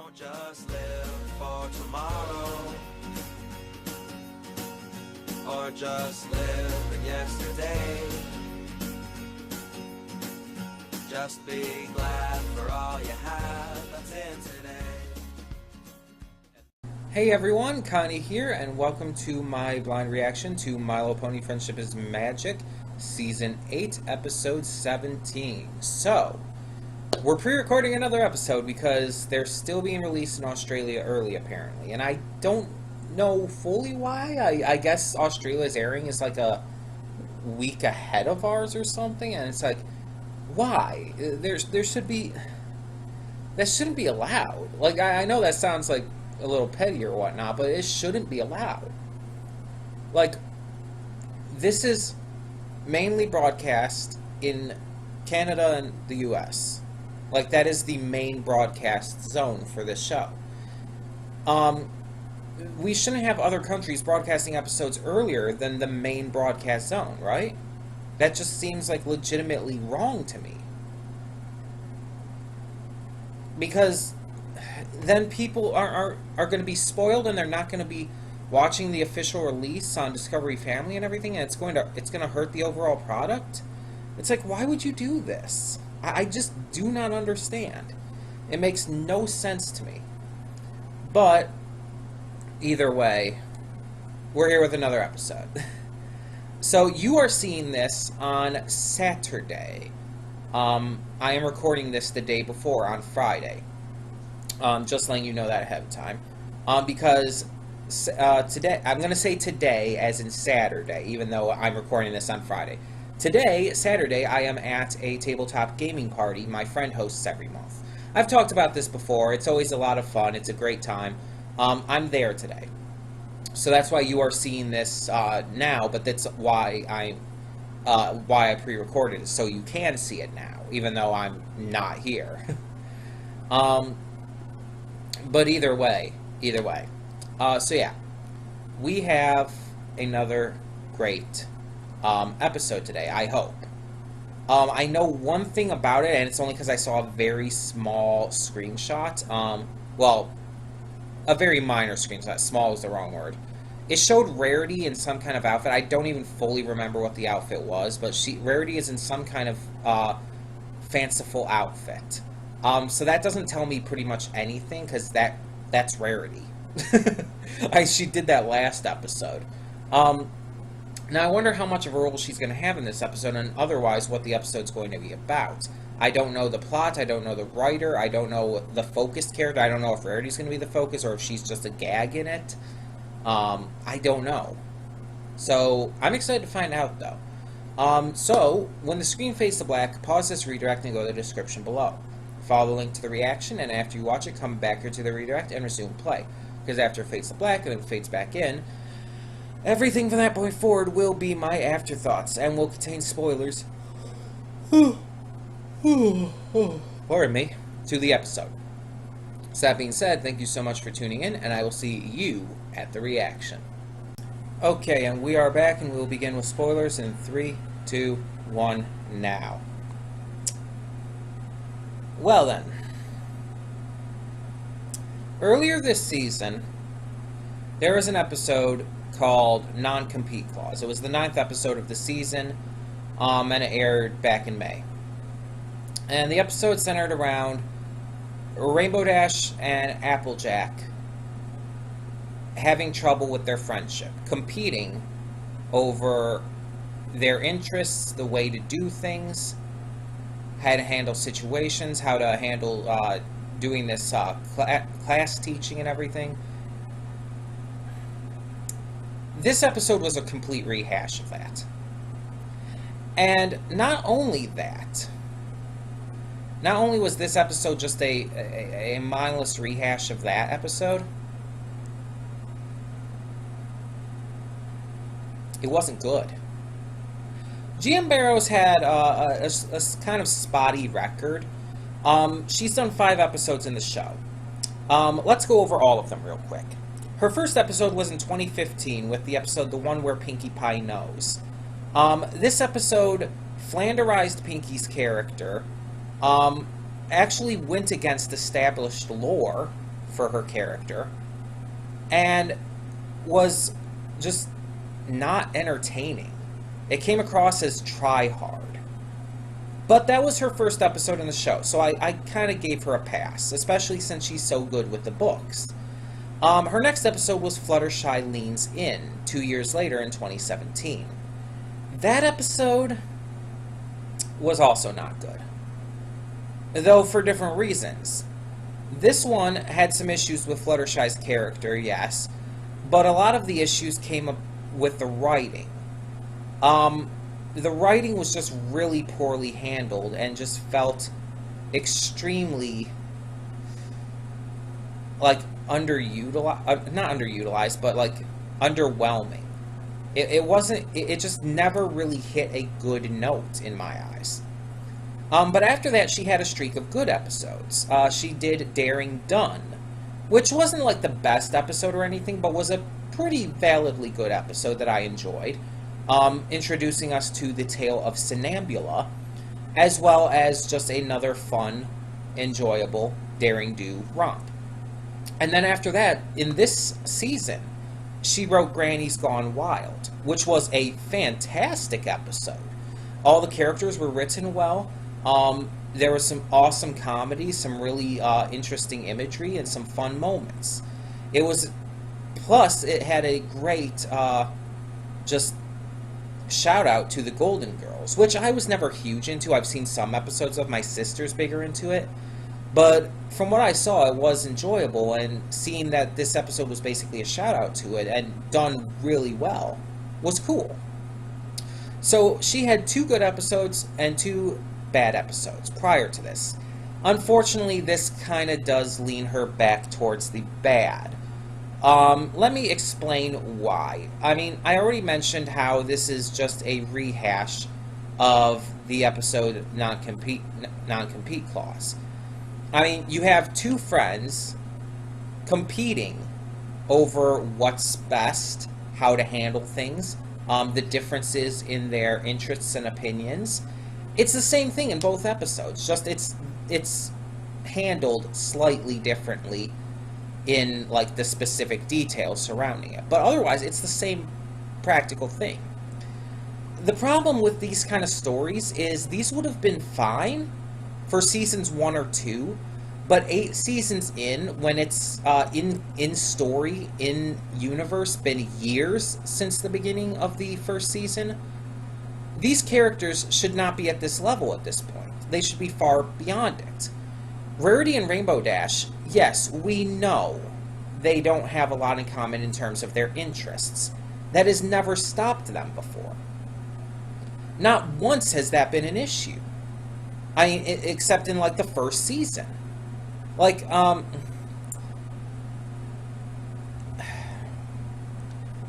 Don't just live for tomorrow, or just live in yesterday. Just be glad for all you have that's in today. Hey everyone, Connie here, and welcome to my blind reaction to My Little Pony Friendship is Magic, Season 8, Episode 17. So, we're pre-recording another episode because they're still being released in Australia early, apparently. And I don't know fully why. I guess Australia's airing is like a week ahead of ours or something, and it's like, why? There should be... That shouldn't be allowed. Like, I know that sounds like a little petty or whatnot, but it shouldn't be allowed. Like, this is mainly broadcast in Canada and the US. Like, that is the main broadcast zone for this show. We shouldn't have other countries broadcasting episodes earlier than the main broadcast zone, right? That just seems like legitimately wrong to me. Because then people are going to be spoiled, and they're not going to be watching the official release on Discovery Family and everything, and it's going to hurt the overall product. It's like, why would you do this? I just do not understand. It makes no sense to me. But either way, we're here with another episode. So you are seeing this on Saturday. I am recording this the day before, on Friday. Just letting you know that ahead of time. Because today, I'm going to say today as in Saturday, even though I'm recording this on Friday. Today, Saturday, I am at a tabletop gaming party my friend hosts every month. I've talked about this before. It's always a lot of fun. It's a great time. I'm there today. So that's why you are seeing this now, but that's why I pre-recorded it, so you can see it now, even though I'm not here. But either way. So yeah, we have another great episode today, I hope. I know one thing about it, and it's only because I saw a very small screenshot. Well, a very minor screenshot. Small is the wrong word. It showed Rarity in some kind of outfit. I don't even fully remember what the outfit was, but Rarity is in some kind of fanciful outfit. So that doesn't tell me pretty much anything, because that's Rarity. She did that last episode. Now I wonder how much of a role she's going to have in this episode, and otherwise what the episode's going to be about. I don't know the plot, I don't know the writer, I don't know the focused character, I don't know if Rarity's going to be the focus, or if she's just a gag in it. I don't know. So, I'm excited to find out, though. So, when the screen fades to black, pause this redirect and go to the description below. Follow the link to the reaction, and after you watch it, come back here to the redirect and resume play. Because after it fades to black and then fades back in, everything from that point forward will be my afterthoughts, and will contain spoilers. Pardon me, to the episode. So that being said, thank you so much for tuning in, and I will see you at the reaction. Okay, and we are back, and we'll begin with spoilers in 3, 2, 1, now. Well then. Earlier this season, there was an episode called Non-Compete Clause. It was the 9th episode of the season, and it aired back in May. And the episode centered around Rainbow Dash and Applejack having trouble with their friendship, competing over their interests, the way to do things, how to handle situations, how to handle doing this class teaching and everything. This episode was a complete rehash of that. And not only that, not only was this episode just a mindless rehash of that episode, it wasn't good. GM Barrows had a kind of spotty record. She's done 5 episodes in the show. Let's go over all of them real quick. Her first episode was in 2015 with the episode The One Where Pinkie Pie Knows. This episode flanderized Pinkie's character, actually went against established lore, for her character and was just not entertaining. It came across as try-hard. But that was her first episode in the show, so I kind of gave her a pass, especially since she's so good with the books. Her next episode was Fluttershy Leans In, 2 years later in 2017. That episode was also not good, though for different reasons. This one had some issues with Fluttershy's character, yes, but a lot of the issues came up with the writing. The writing was just really poorly handled and just felt extremely, like, underutilized, not underutilized, but, like, underwhelming. It just never really hit a good note in my eyes. But after that, she had a streak of good episodes. She did Daring Done, which wasn't, like, the best episode or anything, but was a pretty validly good episode that I enjoyed. Introducing us to the tale of Somnambula, as well as just another fun, enjoyable, daring-do romp. And then after that, in this season, she wrote Granny's Gone Wild, which was a fantastic episode. All the characters were written well. There was some awesome comedy, some really interesting imagery, and some fun moments. Plus, it had a great, just shout out to the Golden Girls, which I was never huge into. I've seen some episodes of. My sister's bigger into it. But from what I saw, it was enjoyable, and seeing that this episode was basically a shout out to it and done really well was cool. So she had 2 good episodes and 2 bad episodes prior to this. Unfortunately, this kind of does lean her back towards the bad. Let me explain why. I mean, I already mentioned how this is just a rehash of the episode non-compete clause. I mean, you have 2 friends competing over what's best, how to handle things, the differences in their interests and opinions. It's the same thing in both episodes, just it's handled slightly differently in, like, the specific details surrounding it. But otherwise, it's the same practical thing. The problem with these kind of stories is these would have been fine for seasons 1 or 2, but 8 seasons in, when it's in story, in universe, been years since the beginning of the first season, these characters should not be at this level at this point. They should be far beyond it. Rarity and Rainbow Dash, yes, we know they don't have a lot in common in terms of their interests. That has never stopped them before. Not once has that been an issue. I mean, except in, like, the first season. Like,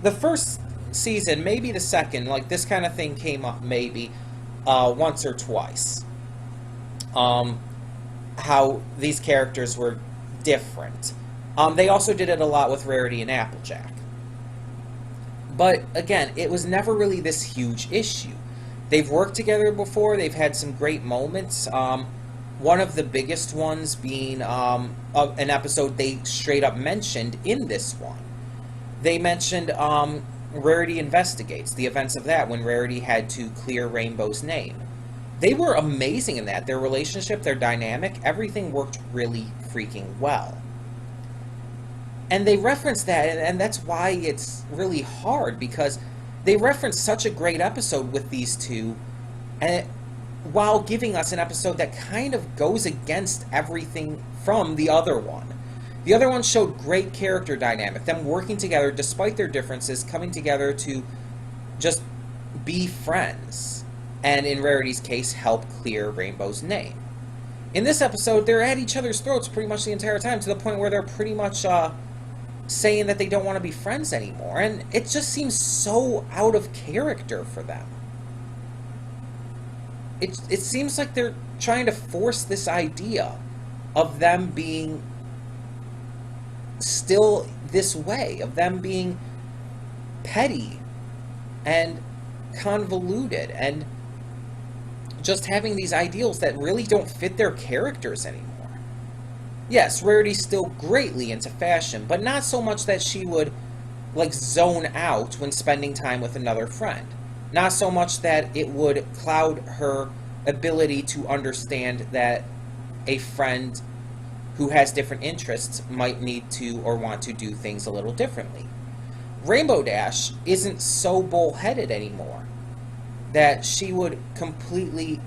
the first season, maybe the second, like, this kind of thing came up maybe once or twice. How these characters were different. They also did it a lot with Rarity and Applejack. But, again, it was never really this huge issue. They've worked together before, they've had some great moments. One of the biggest ones being an episode they straight up mentioned in this one. They mentioned Rarity Investigates, the events of that, when Rarity had to clear Rainbow's name. They were amazing in that. Their relationship, their dynamic, everything worked really freaking well. And they reference that, and that's why it's really hard, because they reference such a great episode with these 2, and while giving us an episode that kind of goes against everything from the other one. The other one showed great character dynamic, them working together despite their differences, coming together to just be friends, and in Rarity's case, help clear Rainbow's name. In this episode, they're at each other's throats pretty much the entire time, to the point where they're pretty much saying that they don't want to be friends anymore, and it just seems so out of character for them. It seems like they're trying to force this idea of them being still this way, of them being petty and convoluted and just having these ideals that really don't fit their characters anymore. Yes, Rarity's still greatly into fashion, but not so much that she would, like, zone out when spending time with another friend. Not so much that it would cloud her ability to understand that a friend who has different interests might need to or want to do things a little differently. Rainbow Dash isn't so bullheaded anymore that she would completely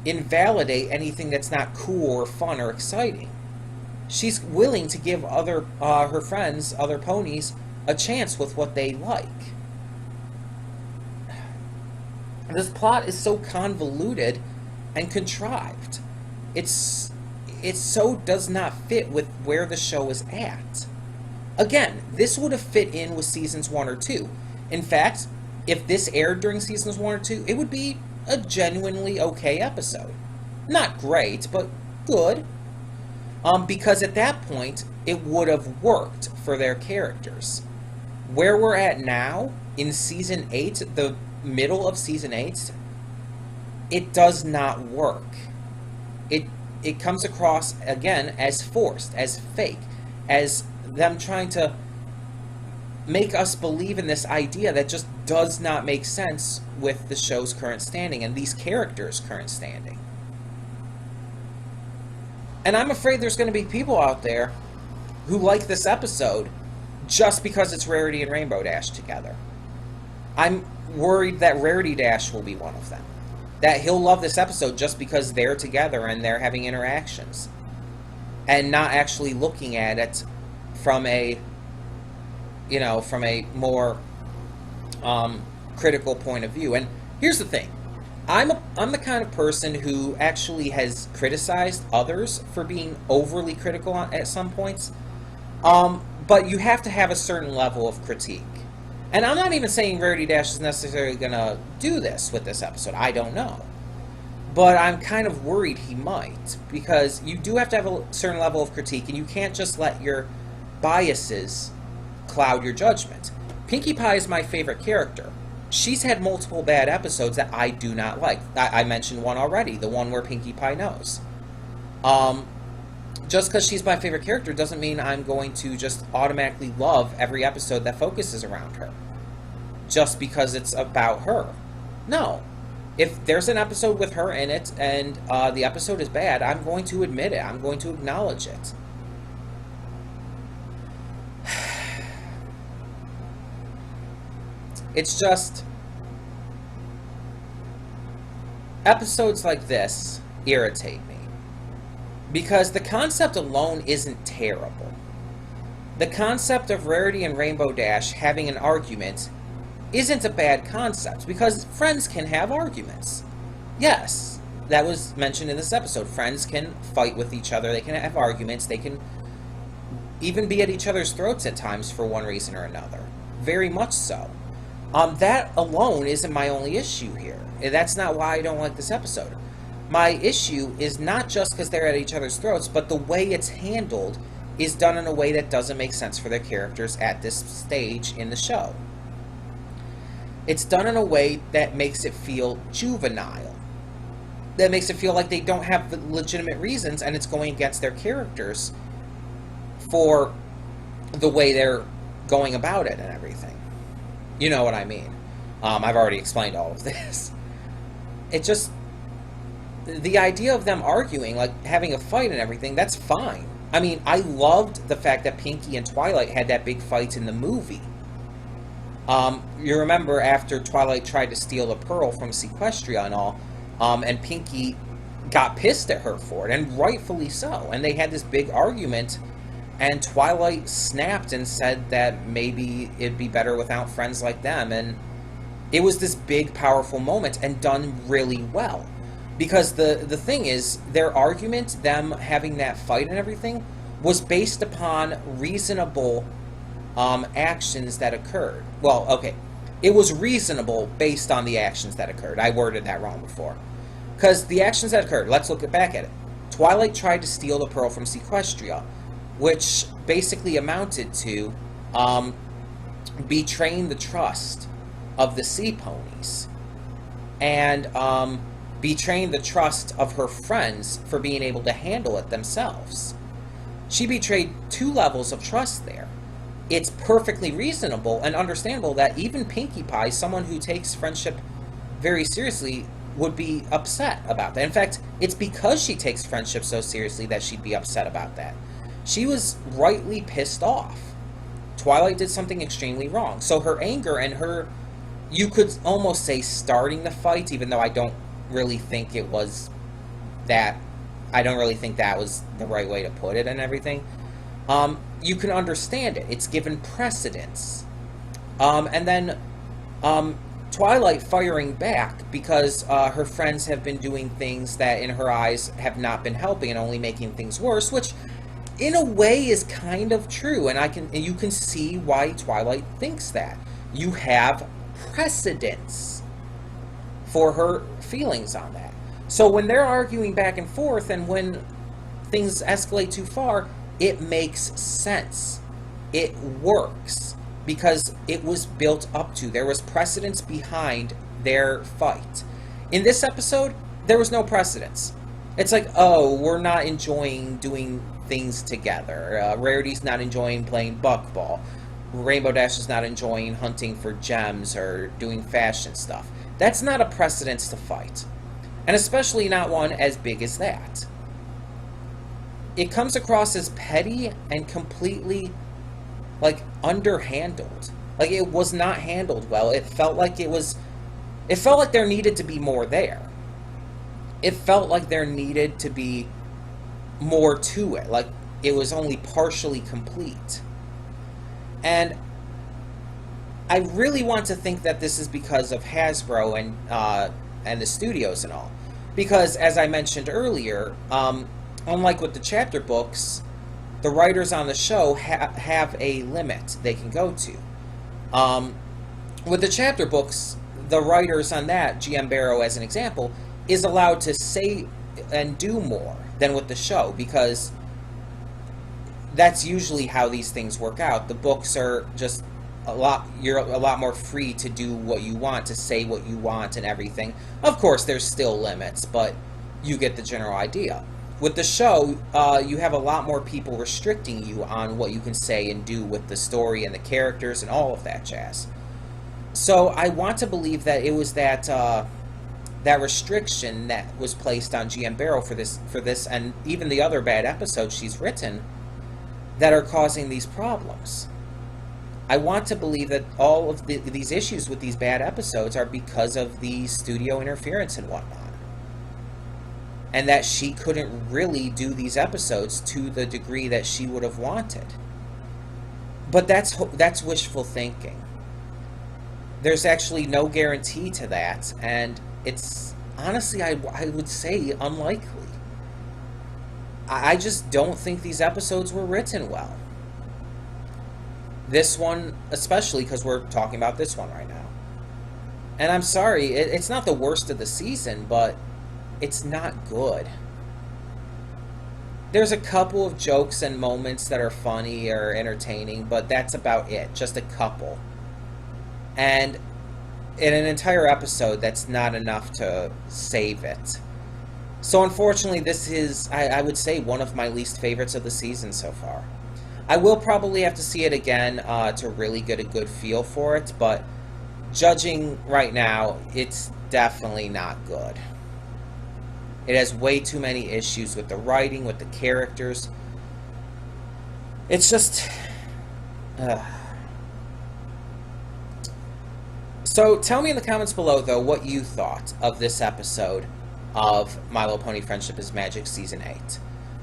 invalidate anything that's not cool or fun or exciting. She's willing to give her friends, other ponies, a chance with what they like. This plot is so convoluted and contrived. It so does not fit with where the show is at. Again, this would have fit in with seasons 1 or 2. In fact, if this aired during seasons 1 or 2, it would be a genuinely okay episode. Not great, but good. Because at that point, it would have worked for their characters. Where we're at now, in season 8, the middle of season 8, it does not work. It comes across, again, as forced, as fake, as them trying to make us believe in this idea that just does not make sense with the show's current standing and these characters' current standing. And I'm afraid there's going to be people out there who like this episode just because it's Rarity and Rainbow Dash together. I'm worried that Rarity Dash will be one of them. That he'll love this episode just because they're together and they're having interactions. And not actually looking at it from a more critical point of view. And here's the thing. I'm the kind of person who actually has criticized others for being overly critical at some points. But you have to have a certain level of critique. And I'm not even saying Rarity Dash is necessarily going to do this with this episode. I don't know. But I'm kind of worried he might. Because you do have to have a certain level of critique, and you can't just let your biases cloud your judgment. Pinkie Pie is my favorite character. She's had multiple bad episodes that I do not like. I mentioned one already, the one where Pinkie Pie knows. Just because she's my favorite character doesn't mean I'm going to just automatically love every episode that focuses around her. Just because it's about her. No. If there's an episode with her in it and the episode is bad, I'm going to admit it. I'm going to acknowledge it. It's just, episodes like this irritate me. Because the concept alone isn't terrible. The concept of Rarity and Rainbow Dash having an argument isn't a bad concept, because friends can have arguments. Yes, that was mentioned in this episode. Friends can fight with each other, they can have arguments, they can even be at each other's throats at times for one reason or another. Very much so. That alone isn't my only issue here. That's not why I don't like this episode. My issue is not just because they're at each other's throats, but the way it's handled is done in a way that doesn't make sense for their characters at this stage in the show. It's done in a way that makes it feel juvenile. That makes it feel like they don't have the legitimate reasons, and it's going against their characters for the way they're going about it and everything. You know what I mean. I've already explained all of this. It just, the idea of them arguing, like having a fight and everything, that's fine. I mean, I loved the fact that Pinkie and Twilight had that big fight in the movie. You remember after Twilight tried to steal the pearl from Sequestria and all, and Pinkie got pissed at her for it, and rightfully so. And they had this big argument, and Twilight snapped and said that maybe it'd be better without friends like them. And it was this big, powerful moment, and done really well. Because the thing is, their argument, them having that fight and everything, was based upon reasonable actions that occurred. Well, okay. It was reasonable based on the actions that occurred. I worded that wrong before. Because the actions that occurred, let's look back at it. Twilight tried to steal the pearl from Sequestria, which basically amounted to betraying the trust of the sea ponies. And betraying the trust of her friends for being able to handle it themselves. She betrayed 2 levels of trust there. It's perfectly reasonable and understandable that even Pinkie Pie, someone who takes friendship very seriously, would be upset about that. In fact, it's because she takes friendship so seriously that she'd be upset about that. She was rightly pissed off. Twilight did something extremely wrong. So her anger and her, you could almost say, starting the fight, even though I don't really think it was that, I don't really think that was the right way to put it and everything. You can understand it. It's given precedence. And then Twilight firing back because her friends have been doing things that in her eyes have not been helping and only making things worse, which in a way is kind of true, and you can see why Twilight thinks that. You have precedence for her feelings on that. So when they're arguing back and forth and when things escalate too far, it makes sense. It works because it was built up to. There was precedence behind their fight. In this episode, there was no precedence. It's like, oh, we're not enjoying doing things together. Rarity's not enjoying playing buckball. Rainbow Dash is not enjoying hunting for gems or doing fashion stuff. That's not a precedence to fight. And especially not one as big as that. It comes across as petty and completely, underhandled. It was not handled well. It felt like there needed to be more there. It felt like there needed to be more to it. Like, it was only partially complete. And I really want to think that this is because of Hasbro and the studios and all. Because, as I mentioned earlier, unlike with the chapter books, the writers on the show have a limit they can go to. With the chapter books, the writers on that, GM Barrow as an example, is allowed to say and do more than with the show, because that's usually how these things work out. The books are just you're a lot more free to do what you want, to say what you want and everything. Of course, there's still limits, but you get the general idea. With the show, you have a lot more people restricting you on what you can say and do with the story and the characters and all of that jazz. So I want to believe that it was that restriction that was placed on GM Barrow for this, and even the other bad episodes she's written, that are causing these problems. I want to believe that all of these issues with these bad episodes are because of the studio interference and whatnot. And that she couldn't really do these episodes to the degree that she would have wanted. But that's wishful thinking. There's actually no guarantee to that, and it's honestly, I would say, unlikely. I just don't think these episodes were written well. This one, especially, because we're talking about this one right now. And I'm sorry, it's not the worst of the season, but it's not good. There's a couple of jokes and moments that are funny or entertaining, but that's about it. Just a couple. And in an entire episode, that's not enough to save it. So unfortunately, this is, I would say, one of my least favorites of the season so far. I will probably have to see it again to really get a good feel for it, but judging right now, it's definitely not good. It has way too many issues with the writing, with the characters. It's just... So tell me in the comments below, though, what you thought of this episode of My Little Pony Friendship is Magic Season 8.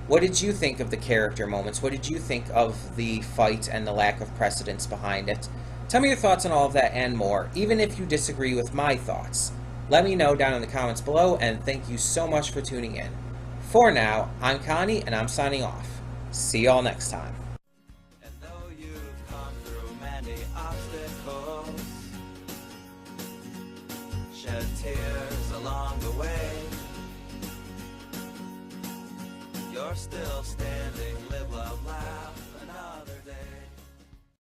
What did you think of the character moments? What did you think of the fight and the lack of precedence behind it? Tell me your thoughts on all of that and more, even if you disagree with my thoughts. Let me know down in the comments below, and thank you so much for tuning in. For now, I'm Connie, and I'm signing off. See y'all next time. And though you've come through many obstacles, shed tears along the way, you're still standing, live, love, laugh.